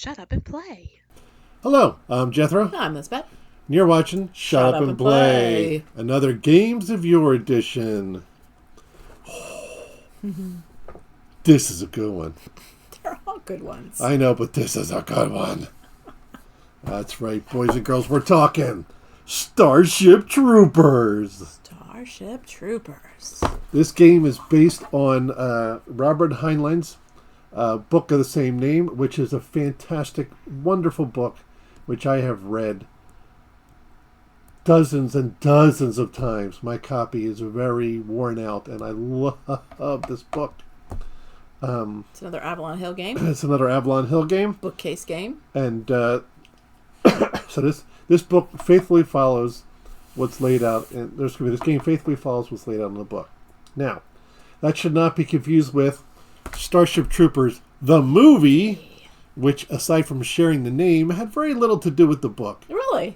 Shut up and play. Hello, I'm Jethro. I'm Lisbeth. And you're watching Shut Up and Play. Another Games of Yore edition. This is a good one. They're all good ones. I know, but this is a good one. That's right, boys and girls, we're talking Starship Troopers. Starship Troopers. This game is based on Robert Heinlein's book of the same name, which is a fantastic, wonderful book, which I have read dozens and dozens of times. My copy is very worn out, and I love this book. It's another Avalon Hill game. It's another Avalon Hill game. Bookcase game. And so this book faithfully follows what's laid out. And this game faithfully follows what's laid out in the book. Now, that should not be confused with Starship Troopers, the movie, which, aside from sharing the name, had very little to do with the book. Really?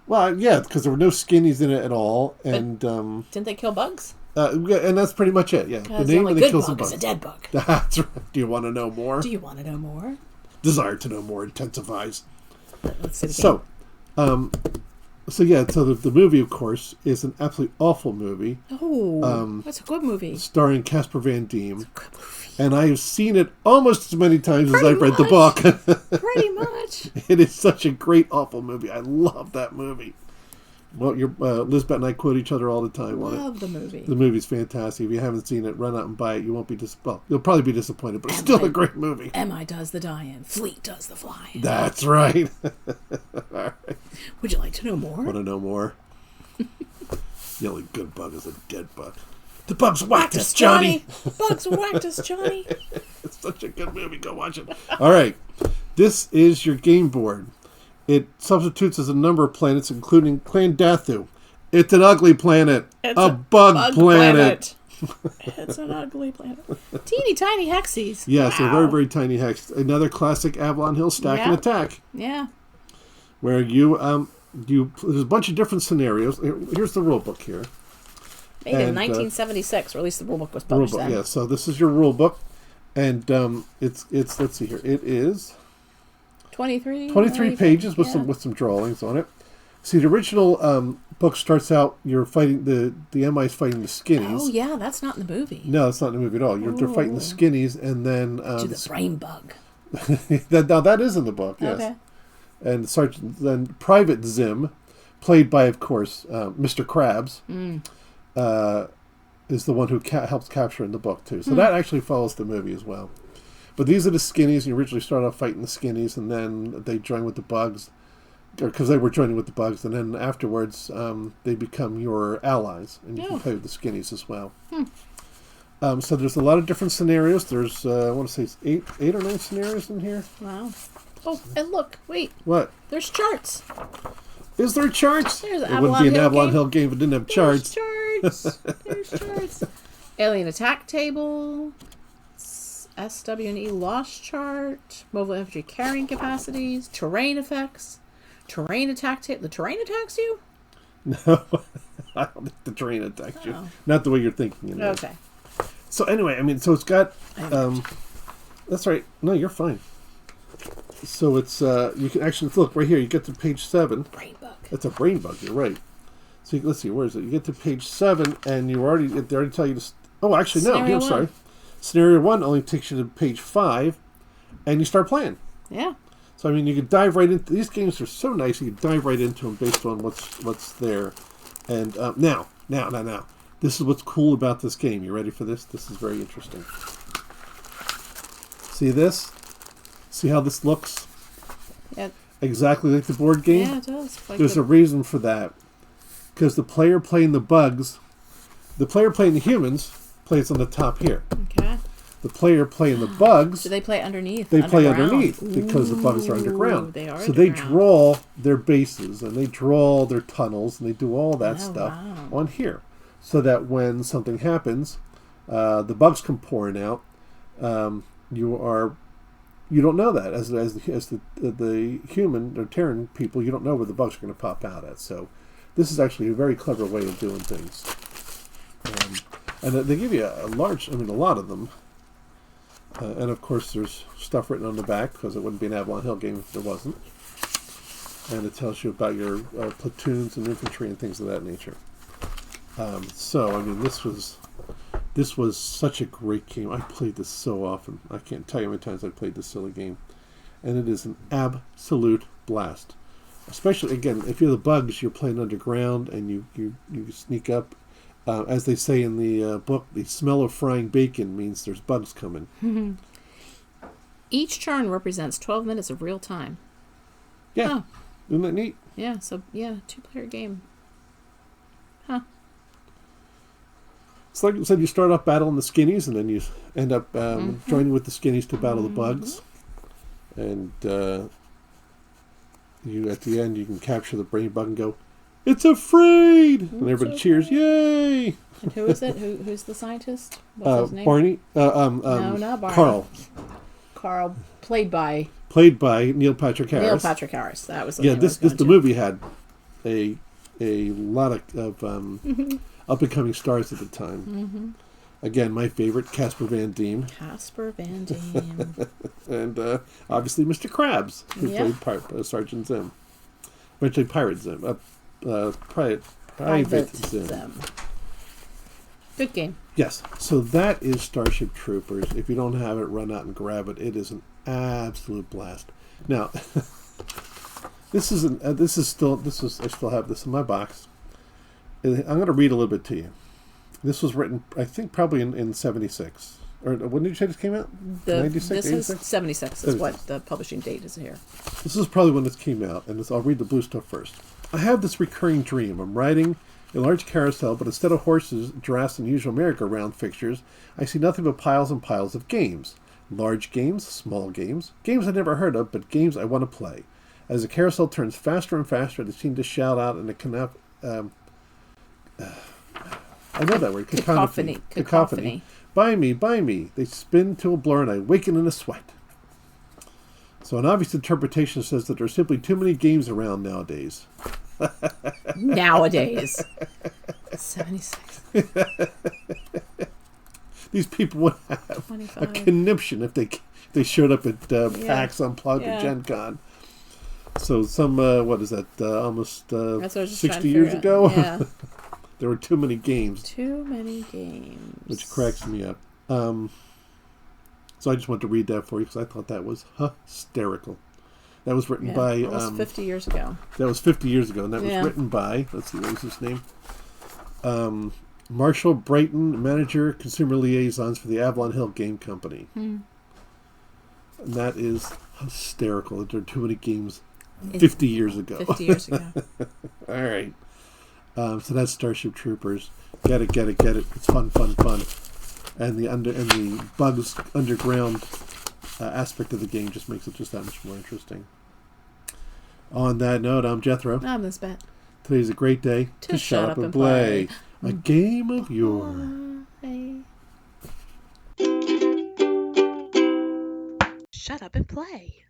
Well, yeah, because there were no skinnies in it at all. And didn't they kill bugs? and that's pretty much it, yeah. The name of the good bug is a dead bug. That's right. Do you want to know more? Do you want to know more? Desire to know more intensifies. Let's see the game. So the movie, of course, is an absolutely awful movie. Oh, that's a good movie. Starring Casper Van Diem. It's a good movie. And I have seen it almost as many times as I've read the book. Pretty much. It is such a great, awful movie. I love that movie. Well, Lisbeth and I quote each other all the time on it. Love the movie. The movie's fantastic. If you haven't seen it, run out and buy it. You won't be you'll probably be disappointed, but it's still a great movie. M.I. does the dying. Fleet does the flying. That's right. All right. Would you like to know more? Want to know more? The only good bug is a dead bug. The bugs whacked us, Johnny. Bugs whacked us, Johnny. It's such a good movie. Go watch it. All right. This is your game board. It substitutes as a number of planets, including Clandathu. It's an ugly planet. It's a bug planet. It's an ugly planet. Teeny tiny hexies. Yes, wow. a very, very tiny hex. Another classic Avalon Hill stack and attack. Yeah. Where there's a bunch of different scenarios. Here's the rule book here. Made in 1976, or at least the rule book was published then. Yeah, so this is your rule book. And it's let's see here. It is 23 pages with some drawings on it. See, the original book starts out, you're fighting the MI's fighting the skinnies. Oh yeah, that's not in the movie. No, it's not in the movie at all. They're fighting the skinnies, and then to the brain bug. Now that is in the book, yes. Okay. And then Private Zim, played by, of course, Mr. Krabs, is the one who helps capture in the book too. So that actually follows the movie as well. But these are the skinnies. You originally start off fighting the skinnies, and then they join with the bugs, because they were joining with the bugs, and then afterwards they become your allies, and you can play with the skinnies as well. So there's a lot of different scenarios. There's I want to say it's 8 or 9 scenarios in here. Wow. Oh, and look, wait. What? There's charts. Is there charts? There's it wouldn't be an Avalon Hill game if it didn't have charts. There's charts. Alien attack table. SW&E loss chart. Mobile Infantry carrying capacities. Terrain effects. Terrain attack table. The terrain attacks you? No. I don't think the terrain attacks you. Not the way you're thinking. Okay. So anyway, so it's got... that's right. No, you're fine. So it's... you can actually... Look, right here. You get to page 7. Brain bug. That's a brain bug. You're right. So let's see. Where is it? You get to page 7, and they already tell you to... Oh, actually, no. I'm sorry. Scenario 1 only takes you to page 5, and you start playing. Yeah. So, you can dive right into... These games are so nice, you can dive right into them based on what's there. And now. This is what's cool about this game. You ready for this? This is very interesting. See this? See how this looks? Yeah. Exactly like the board game? Yeah, it does. There's a reason for that. Because the player playing the bugs... The player playing the humans plays on the top here. Okay. The player playing the bugs... Do they play underneath? They play underneath because the bugs are underground. They are so they draw their bases and they draw their tunnels and they do all that stuff on here. So that when something happens, the bugs come pouring out. You don't know that as the human or Terran people. You don't know where the bugs are going to pop out at. So this is actually a very clever way of doing things. And they give you a lot of them. And of course, there's stuff written on the back because it wouldn't be an Avalon Hill game if there wasn't. And it tells you about your platoons and infantry and things of that nature. So, I mean, this was such a great game. I played this so often. I can't tell you how many times I played this silly game. And it is an absolute blast. Especially, again, if you're the bugs, you're playing underground and you sneak up. As they say in the book, the smell of frying bacon means there's bugs coming. Each turn represents 12 minutes of real time. Yeah. Oh. Isn't that neat? Yeah, so, yeah, 2-player game. Huh. It's like I said, you start off battling the skinnies, and then you end up joining with the skinnies to battle the bugs. And you, at the end, you can capture the brain bug and go, "It's afraid!" And everybody cheers, "Yay!" And who is it? Who's the scientist? What's his name? Barney? No, not Barney. Carl. Carl, played by Neil Patrick Harris. Neil Patrick Harris. That was the yeah. name The movie had a lot of up and coming stars at the time. Again, my favorite, Casper Van Dien. Casper Van Dien. And obviously Mr. Krabs, who played Sergeant Zim. Eventually Pirate Zim. Private Zim. Good game. Yes. So that is Starship Troopers. If you don't have it, run out and grab it. It is an absolute blast. Now, I still have this in my box. I'm going to read a little bit to you. This was written, I think, probably in 76. Or when did you say this came out? 96, this 86? is 76 is what the publishing date is here. This is probably when this came out, and I'll read the blue stuff first. I have this recurring dream. I'm riding a large carousel, but instead of horses, giraffes, and usual merry-go-round fixtures, I see nothing but piles and piles of games. Large games, small games, games I've never heard of, but games I want to play. As the carousel turns faster and faster, they seem to shout out in a I know that word. Cacophony. Buy me, buy me. They spin to a blur and I waken in a sweat. So an obvious interpretation says that there are simply too many games around nowadays. Nowadays. 76. These people would have 25. A conniption if they showed up at PAX Unplugged or Gen Con. So some, what is that, almost 60 years ago? Yeah. There were too many games. Too many games. Which cracks me up. So I just wanted to read that for you because I thought that was hysterical. That was written by... almost 50 years ago. That was 50 years ago. And that was written by... Let's see, what was his name? Marshall Brighton, Manager, Consumer Liaisons for the Avalon Hill Game Company. And that is hysterical that there are too many games 50 years ago. 50 years ago. All right. So that's Starship Troopers. Get it. It's fun. And the bugs underground aspect of the game just makes it just that much more interesting. On that note, I'm Jethro. I'm Lisbeth. Today's a great day to shut up and play a game of yore. Shut up and play.